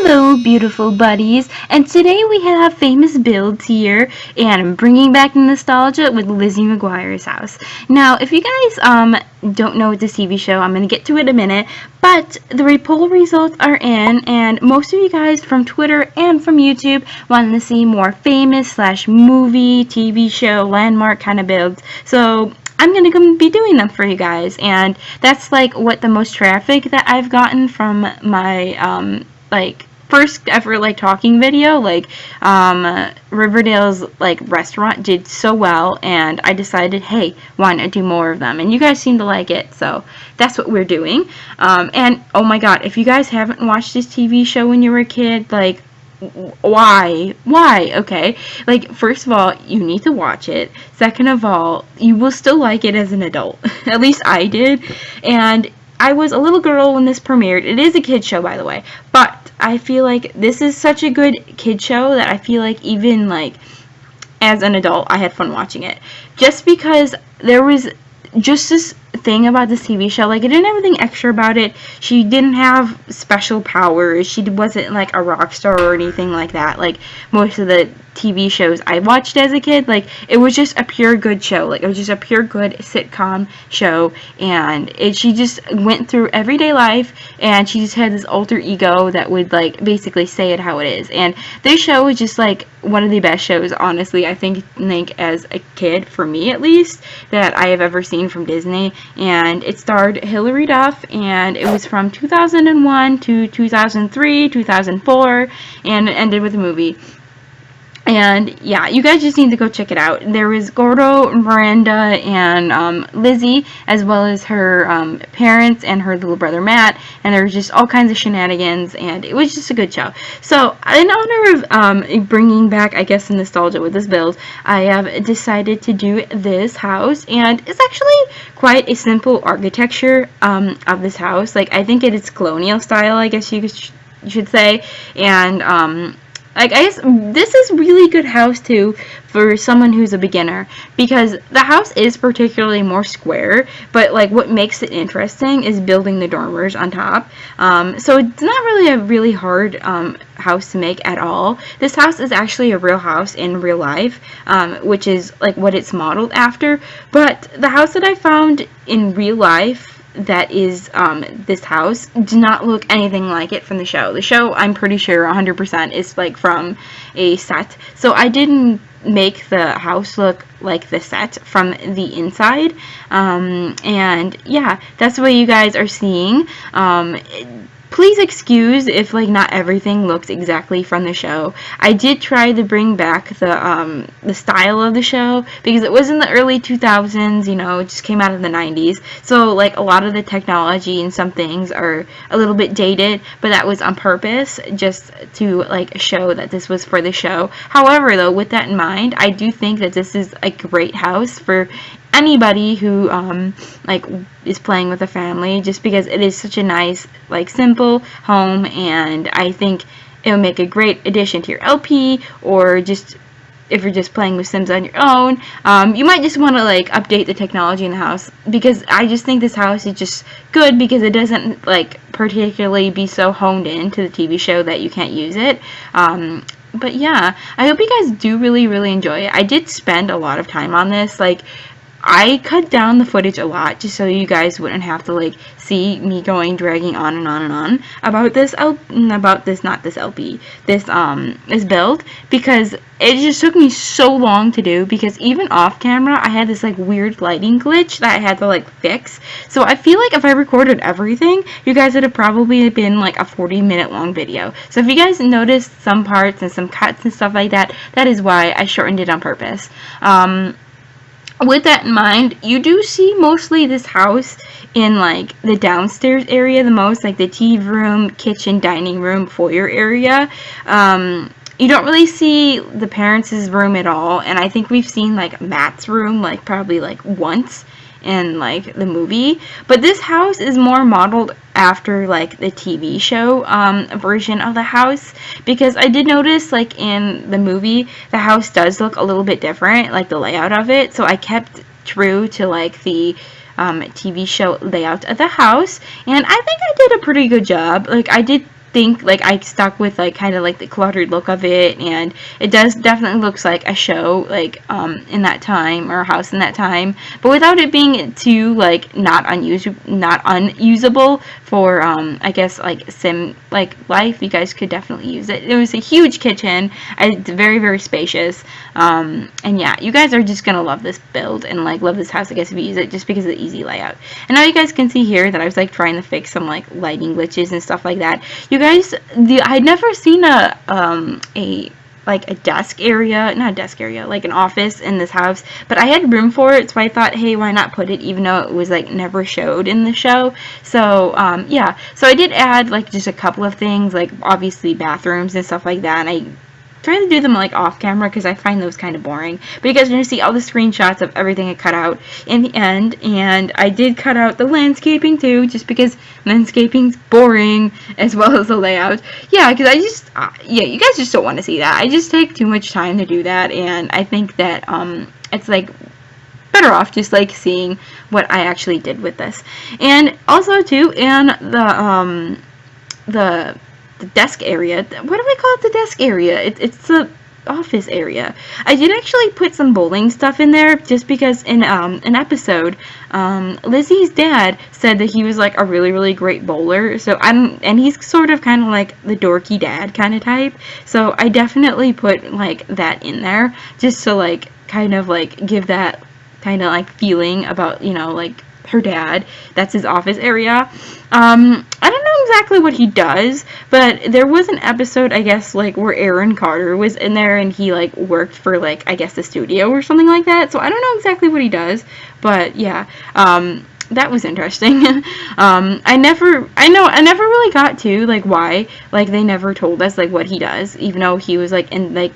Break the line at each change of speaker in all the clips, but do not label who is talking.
Hello, beautiful buddies, and today we have famous builds here, and I'm bringing back the nostalgia with Lizzie McGuire's house. Now, if you guys don't know this TV show, I'm going to get to it in a minute, but the poll results are in, and most of you guys from Twitter and from YouTube wanted to see more famous / movie, TV show, landmark kind of builds, so I'm going to be doing them for you guys, and that's like what the most traffic that I've gotten from my first ever talking video. Riverdale's restaurant did so well, and I decided, hey, why not do more of them? And you guys seem to like it, so that's what we're doing. And oh my god, if you guys haven't watched this TV show when you were a kid, why? Okay, first of all, you need to watch it. Second of all, you will still like it as an adult. At least I did. And I was a little girl when this premiered. It is a kid show, by the way, but I feel like this is such a good kid show that I feel like even as an adult I had fun watching it, just because there was just this thing about this TV show. It didn't have anything extra about it. She didn't have special powers. She wasn't a rock star or anything like that, most of the TV shows I watched as a kid. It was just a pure good show. It was just a pure good sitcom show, and she just went through everyday life, and she just had this alter ego that would basically say it how it is. And this show was just one of the best shows, honestly, I think as a kid, for me at least, that I have ever seen from Disney. And it starred Hilary Duff, and it was from 2001 to 2003, 2004, and it ended with a movie. And yeah, you guys just need to go check it out. There was Gordo, Miranda, and Lizzie, as well as her parents and her little brother Matt, and there was just all kinds of shenanigans, and it was just a good show. So in honor of bringing back, I guess, the nostalgia with this build, I have decided to do this house, and it's actually quite a simple architecture of this house. I think it is colonial style, I guess you should say, and I guess this is really good house too for someone who's a beginner, because the house is particularly more square, but what makes it interesting is building the dormers on top. So it's not really a really hard house to make at all. This house is actually a real house in real life, which is what it's modeled after. But the house that I found in real life that is this house did not look anything like it from the show. The show, I'm pretty sure 100% is from a set. So I didn't make the house look like the set from the inside. And yeah, that's what you guys are seeing. Please excuse if not everything looks exactly from the show. I did try to bring back the style of the show, because it was in the early 2000s, it just came out of the 90s. So a lot of the technology and some things are a little bit dated, but that was on purpose, just to show that this was for the show. However, though, with that in mind, I do think that this is a great house for anybody who is playing with a family, just because it is such a nice simple home, and I think it will make a great addition to your LP, or just if you're just playing with Sims on your own. You might just want to update the technology in the house, because I just think this house is just good because it doesn't particularly be so honed in to the TV show that you can't use it. But yeah, I hope you guys do really enjoy it. I did spend a lot of time on this. I cut down the footage a lot just so you guys wouldn't have to see me dragging on and on and on about this this build, because it just took me so long to do, because even off camera I had this weird lighting glitch that I had to fix. So I feel if I recorded everything, you guys would have probably been a 40-minute long video. So if you guys noticed some parts and some cuts and stuff like that, that is why I shortened it on purpose. With that in mind, you do see mostly this house in the downstairs area the most, the TV room, kitchen, dining room, foyer area. You don't really see the parents' room at all, and I think we've seen Matt's room probably once in the movie. But this house is more modeled after the TV show version of the house, because I did notice in the movie the house does look a little bit different, the layout of it. So I kept true to the TV show layout of the house, and I think I did a pretty good job. I did think like I stuck with like kind of like the cluttered look of it, and it does definitely looks like a show like in that time, or a house in that time, but without it being too like not unusable for I guess like sim like life. You guys could definitely use it. It was a huge kitchen. It's very, very spacious, and yeah, you guys are just gonna love this build and like love this house, I guess, if you use it, just because of the easy layout. And now you guys can see here that I was like trying to fix some like lighting glitches and stuff like that. You guys, I'd never seen like a desk area, not a desk area, like an office in this house, but I had room for it, so I thought, hey, why not put it, even though it was like never showed in the show. So yeah, so I did add like just a couple of things, like obviously bathrooms and stuff like that, and I try to do them like off camera because I find those kind of boring. But you guys are going to see all the screenshots of everything I cut out in the end, and I did cut out the landscaping too, just because landscaping's boring, as well as the layout. Yeah, because I just, yeah, you guys just don't want to see that. I just take too much time to do that, and I think that it's like better off just like seeing what I actually did with this. And also too, in the desk area. What do I call it? The desk area. It's the office area. I did actually put some bowling stuff in there, just because in an episode, Lizzie's dad said that he was like a really, really great bowler. So and he's sort of kind of like the dorky dad kind of type. So I definitely put like that in there, just to like kind of like give that kind of like feeling about, you know, like her dad. That's his office area. I don't know exactly what he does, but there was an episode, I guess, like where Aaron Carter was in there, and he like worked for like, I guess, the studio or something like that. So I don't know exactly what he does, but yeah, that was interesting. I never really got to like why, like they never told us like what he does, even though he was like in like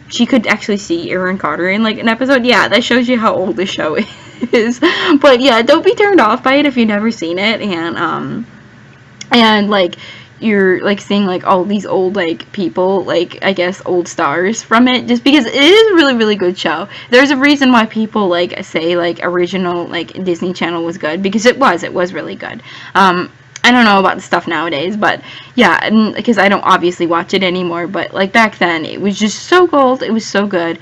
she could actually see Aaron Carter in like an episode. Yeah, that shows you how old the show is. But yeah, don't be turned off by it if you've never seen it, and like you're like seeing like all these old like people, like I guess old stars from it, just because it is a really, really good show. There's a reason why people like say like original like Disney Channel was good, because it was really good. I don't know about the stuff nowadays, but yeah, because I don't obviously watch it anymore, but like back then it was just so gold. It was so good.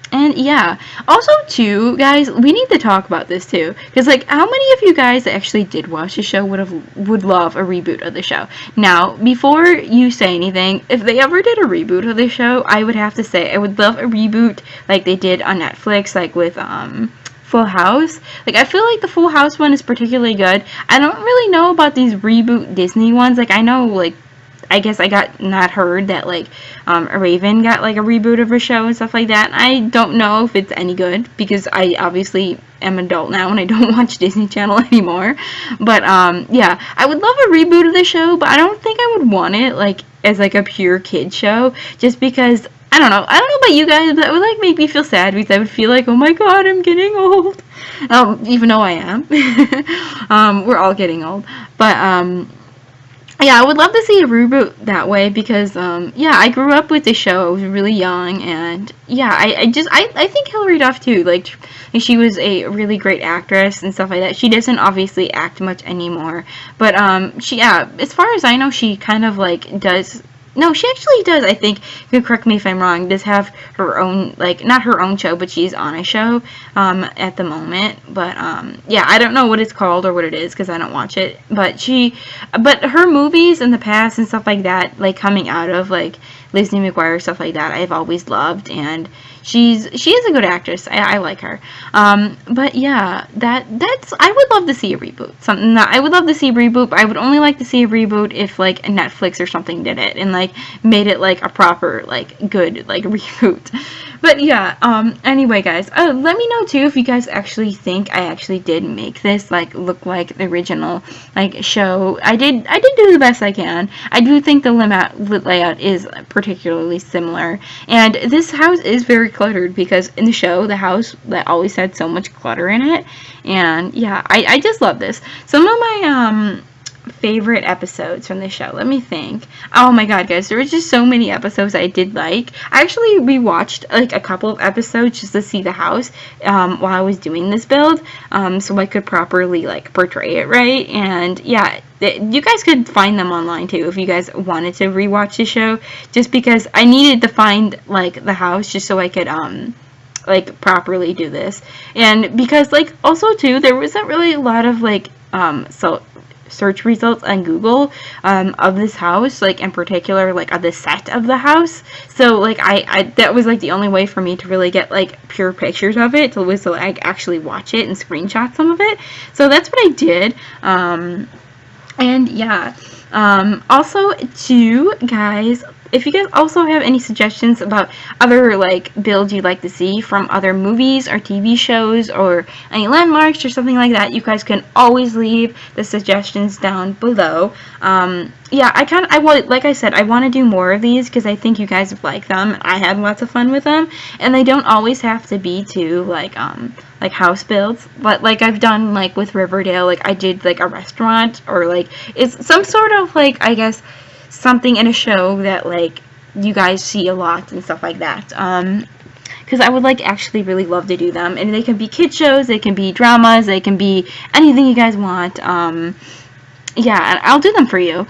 And yeah, also too, guys, we need to talk about this too, because like, how many of you guys that actually did watch the show would love a reboot of the show? Now, before you say anything, if they ever did a reboot of the show, I would have to say I would love a reboot like they did on Netflix, like with Full House. Like, I feel like the Full House one is particularly good. I don't really know about these reboot Disney ones. Like, I know, like, I guess I got not heard that like Raven got like a reboot of her show and stuff like that. I don't know if it's any good, because I obviously am an adult now and I don't watch Disney Channel anymore. But yeah, I would love a reboot of the show, but I don't think I would want it like as like a pure kid show, just because I don't know about you guys, but it would like make me feel sad, because I would feel like, oh my god, I'm getting old. Even though I am. We're all getting old. But yeah, I would love to see a reboot that way, because yeah, I grew up with the show. I was really young, and yeah, I think Hilary Duff too, like she was a really great actress and stuff like that. She doesn't obviously act much anymore, but she, yeah, as far as I know, she kind of like does. No, she actually does, I think, you can correct me if I'm wrong, does have her own, like, not her own show, but she's on a show, at the moment, but, yeah, I don't know what it's called or what it is, because I don't watch it, but her movies in the past and stuff like that, like, coming out of, like, Lizzie McGuire, stuff like that, I've always loved, and she is a good actress. I like her. But yeah, that's I would love to see a reboot. Something that I would love to see a reboot, but I would only like to see a reboot if like Netflix or something did it and like made it like a proper like good like reboot. But yeah, anyway guys, let me know too if you guys actually think I actually did make this like look like the original like show. I did do the best I can. I do think the layout is particularly similar, and this house is very cluttered, because in the show the house that always had so much clutter in it, and yeah, I just love this. Some of my favorite episodes from the show, let me think. Oh my god guys, there was just so many episodes I did like. I actually rewatched like a couple of episodes just to see the house while I was doing this build, so I could properly like portray it right. And yeah, you guys could find them online too if you guys wanted to rewatch the show, just because I needed to find like the house just so I could like properly do this. And because like also too, there wasn't really a lot of like so search results on Google of this house, like in particular like of the set of the house. So like I that was like the only way for me to really get like pure pictures of it, was to like actually watch it and screenshot some of it. So that's what I did. And yeah, also too, guys, if you guys also have any suggestions about other like builds you'd like to see from other movies or TV shows or any landmarks or something like that, you guys can always leave the suggestions down below. Yeah, like I said, I want to do more of these because I think you guys like them. I had lots of fun with them, and they don't always have to be too like house builds, but like I've done like with Riverdale, like I did like a restaurant, or like it's some sort of like, I guess, something in a show that like you guys see a lot and stuff like that, because I would like actually really love to do them, and they can be kid shows, they can be dramas, they can be anything you guys want. Yeah, I'll do them for you.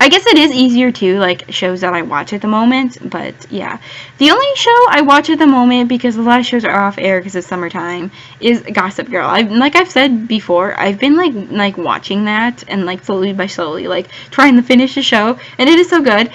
I guess it is easier too, like shows that I watch at the moment, but yeah. The only show I watch at the moment, because a lot of shows are off air because it's summertime, is Gossip Girl. Like I've said before, I've been like watching that and like slowly by slowly like trying to finish the show, and it is so good.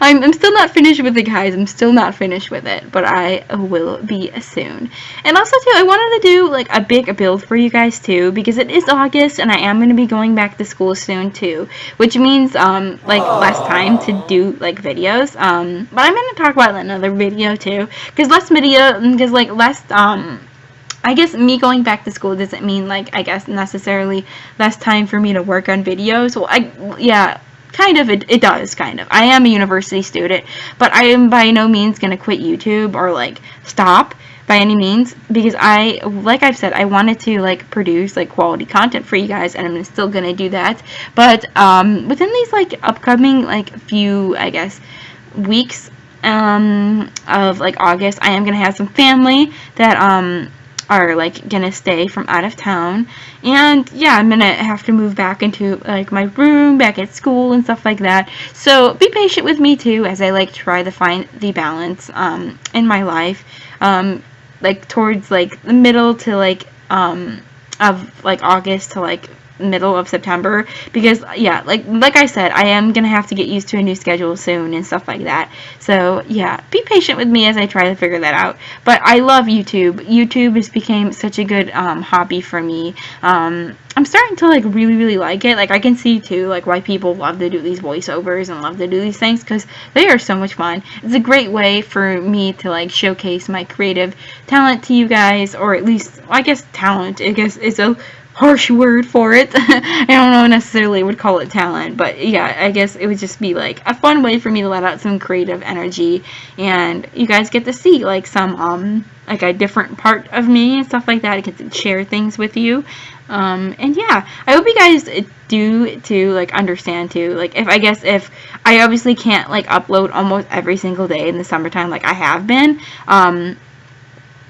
I'm still not finished with it, guys. I'm still not finished with it, but I will be soon. And also too, I wanted to do like a big build for you guys too, because it is August and I am going to be going back to school soon too, which means like less time to do like videos, but I'm going to talk about it in another video too, because less I guess me going back to school doesn't mean like, I guess, necessarily less time for me to work on videos. Well, yeah, kind of, it does, kind of. I am a university student, but I am by no means going to quit YouTube or like stop by any means, because like I've said, I wanted to like produce like quality content for you guys, and I'm still gonna do that. But within these like upcoming like few, I guess, weeks of like August, I am gonna have some family that are like gonna stay from out of town, and yeah, I'm gonna have to move back into like my room back at school and stuff like that. So be patient with me too as I like try to find the balance in my life, like towards like the middle to like of like August to like middle of September, because yeah, like I said, I am gonna have to get used to a new schedule soon and stuff like that. So yeah, be patient with me as I try to figure that out. But I love YouTube. YouTube has become such a good hobby for me. I'm starting to like really like it. Like I can see too like why people love to do these voiceovers and love to do these things, because they are so much fun. It's a great way for me to like showcase my creative talent to you guys, or at least, I guess talent, I guess is a harsh word for it. I don't know necessarily would call it talent, but yeah, I guess it would just be like a fun way for me to let out some creative energy, and you guys get to see like some like a different part of me and stuff like that. I get to share things with you, and yeah, I hope you guys do to like understand too, like if I obviously can't like upload almost every single day in the summertime like I have been,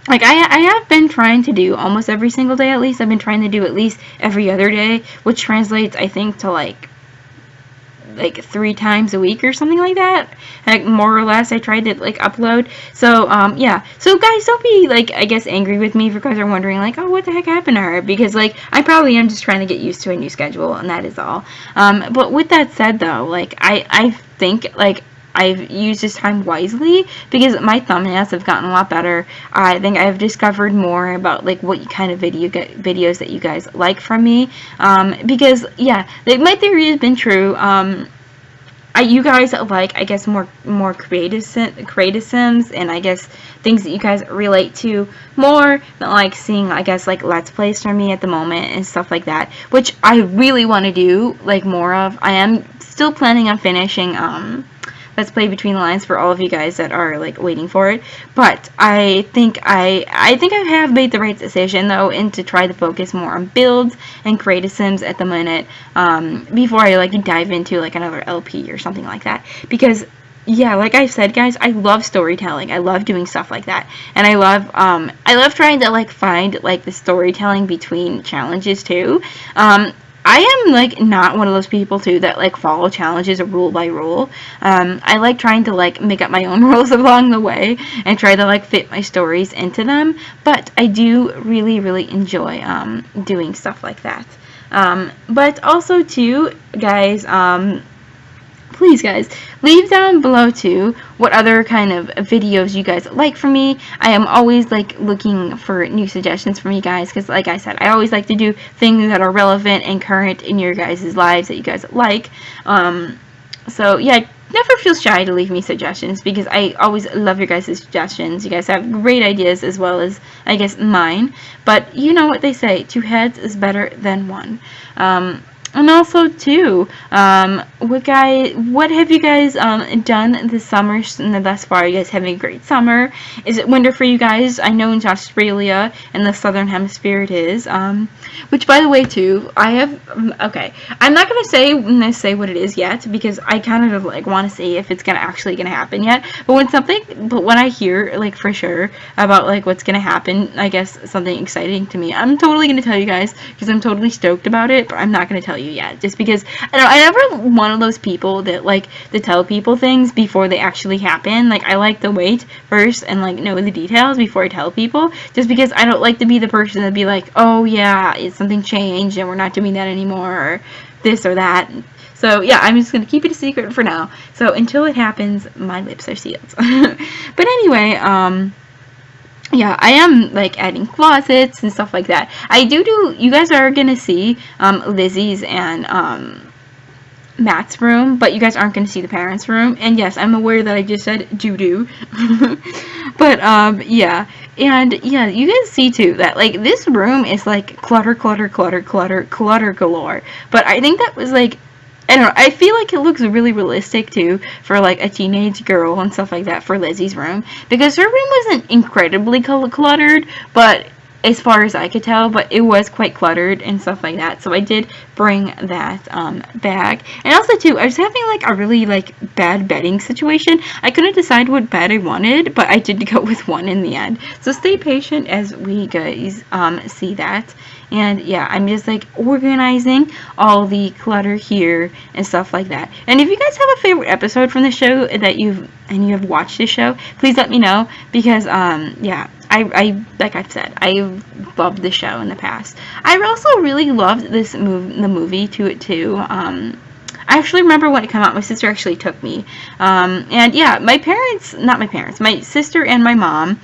like I have been trying to do almost every single day. At least I've been trying to do at least every other day, which translates I think to like 3 times a week or something like that. Like more or less I tried to like upload. So yeah, so guys, don't be like, I guess, angry with me if you guys are wondering like, oh, what the heck happened to her, because like I probably am just trying to get used to a new schedule, and that is all. But with that said though, like I think like I've used this time wisely, because my thumbnails have gotten a lot better. I think I've discovered more about like what kind of videos that you guys like from me, because yeah, my theory has been true. You guys like, I guess, more creative Sims, and I guess things that you guys relate to more than like seeing, I guess, like Let's Plays from me at the moment and stuff like that, which I really want to do like more of. I am still planning on finishing Let's Play Between the Lines for all of you guys that are like waiting for it. But I think I have made the right decision though, and to try to focus more on builds and creative Sims at the minute, before I like dive into like another LP or something like that. Because yeah, like I said, guys, I love storytelling. I love doing stuff like that, and I love trying to like find like the storytelling between challenges too. I am like not one of those people too that like follow challenges rule by rule. I like trying to like make up my own rules along the way and try to like fit my stories into them. But I do really, really enjoy doing stuff like that. But also too, guys, please guys, leave down below too what other kind of videos you guys like from me. I am always like looking for new suggestions from you guys, because like I said, I always like to do things that are relevant and current in your guys' lives that you guys like. So yeah, never feel shy to leave me suggestions, because I always love your guys' suggestions. You guys have great ideas as well as, I guess, mine. But you know what they say, 2 heads is better than 1. And also too, what have you guys done this summer thus far? Are you guys having a great summer? Is it winter for you guys? I know in Australia in the southern hemisphere it is. Which, by the way, too, I have. Okay, I'm not gonna say what it is yet, because I kind of like want to see if it's actually gonna happen yet. But when I hear like for sure about like what's gonna happen, I guess something exciting to me, I'm totally gonna tell you guys, because I'm totally stoked about it. But I'm not gonna tell you yet, just because I never one of those people that like to tell people things before they actually happen. Like, I like to wait first and like know the details before I tell people, just because I don't like to be the person that be like, oh yeah, it's something changed and we're not doing that anymore, or this or that. So yeah, I'm just gonna keep it a secret for now. So until it happens, my lips are sealed. But anyway, yeah, I am like adding closets and stuff like that. You guys are gonna see Lizzie's and Matt's room, but you guys aren't gonna see the parents' room. And yes, I'm aware that I just said doo-doo. But yeah, and yeah, you guys see too that like this room is like clutter galore. But I think that was like, I don't know, I feel like it looks really realistic too for like a teenage girl and stuff like that for Lizzie's room, because her room wasn't incredibly cluttered, but as far as I could tell, but it was quite cluttered and stuff like that. So I did bring that back. And also too, I was having like a really like bad bedding situation. I couldn't decide what bed I wanted, but I did go with one in the end. So stay patient as we guys see that. And yeah, I'm just like organizing all the clutter here and stuff like that. And if you guys have a favorite episode from the show that you have watched this show, please let me know, because yeah, I like I've said, I loved the show in the past. I also really loved the movie to it too. I actually remember when it came out, my sister actually took me. And yeah, my sister and my mom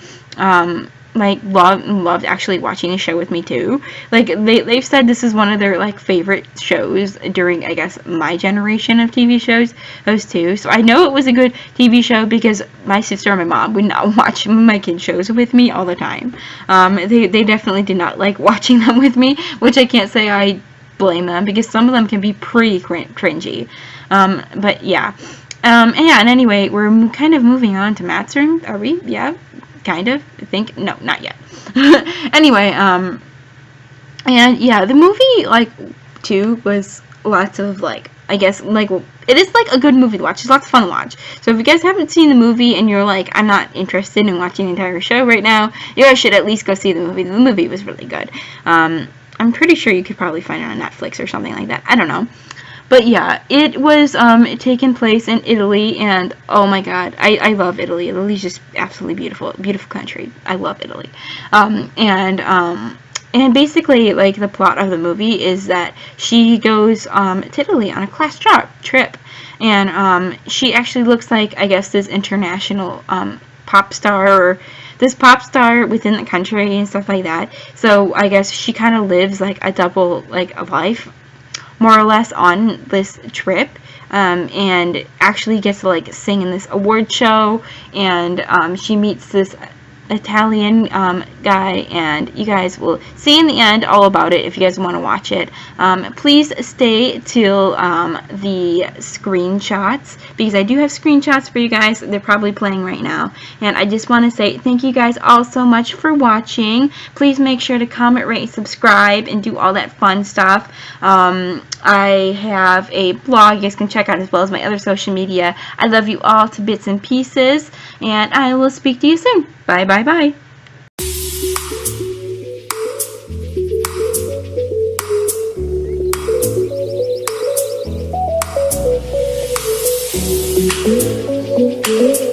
like loved actually watching the show with me too. Like they've said this is one of their like favorite shows during, I guess, my generation of TV shows, those two. So I know it was a good TV show, because my sister and my mom would not watch my kids shows with me all the time. They definitely did not like watching them with me, which I can't say I blame them, because some of them can be pretty cringy. But yeah. And anyway, we're kind of moving on to Matt's room. Are we? Yeah. Kind of, I think. No, not yet. Anyway, and yeah, the movie, like, too, was lots of, like, I guess, like, it is, like, a good movie to watch. It's lots of fun to watch. So if you guys haven't seen the movie and you're like, I'm not interested in watching the entire show right now, you guys should at least go see the movie. The movie was really good. I'm pretty sure you could probably find it on Netflix or something like that. I don't know. But yeah, it was taking place in Italy, and oh my god, I love Italy. Italy's just absolutely beautiful country. I love Italy. And basically, like, the plot of the movie is that she goes to Italy on a class trip, and she actually looks like, I guess, this international pop star, or this pop star within the country and stuff like that. So I guess she kind of lives like a double like a life, more or less, on this trip, and actually gets to like sing in this award show, and she meets this Italian guy, and you guys will see in the end all about it if you guys want to watch it. Please stay till the screenshots, because I do have screenshots for you guys. They're probably playing right now, and I just want to say thank you guys all so much for watching. Please make sure to comment, rate, subscribe, and do all that fun stuff. I have a blog you guys can check out, as well as my other social media. I love you all to bits and pieces, and I will speak to you soon. Bye, bye, bye.
you.